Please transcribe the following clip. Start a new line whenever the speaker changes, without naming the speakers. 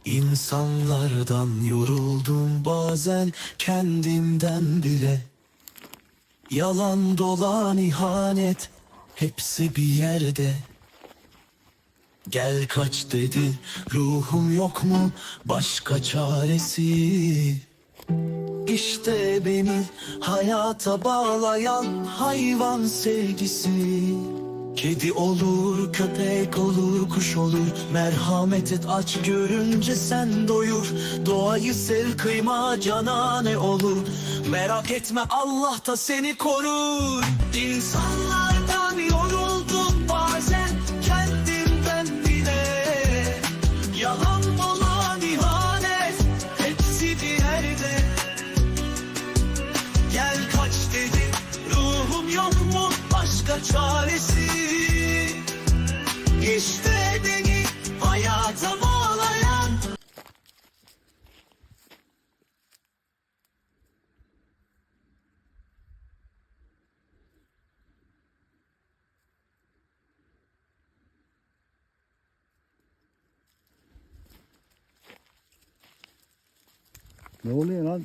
İnsanlardan yoruldum bazen, kendimden bile. Yalan dolan ihanet, hepsi bir yerde. Gel kaç dedi, ruhum yok mu başka çaresi? İşte beni hayata bağlayan hayvan sevgisi. Kedi olur, köpek olur, kuş olur. Merhamet et, aç görünce sen doyur. Doğayı sev, kıyma, cana ne olur. Merak etme, Allah da seni korur. İnsanlardan yoruldum bazen, kendimden bile. Yalan dolan ihanet, hepsi bir yerde. Gel kaç dedim, ruhum yok mu başka çaresi? İşte beni hayata bağlayan.
Ne oluyor lan?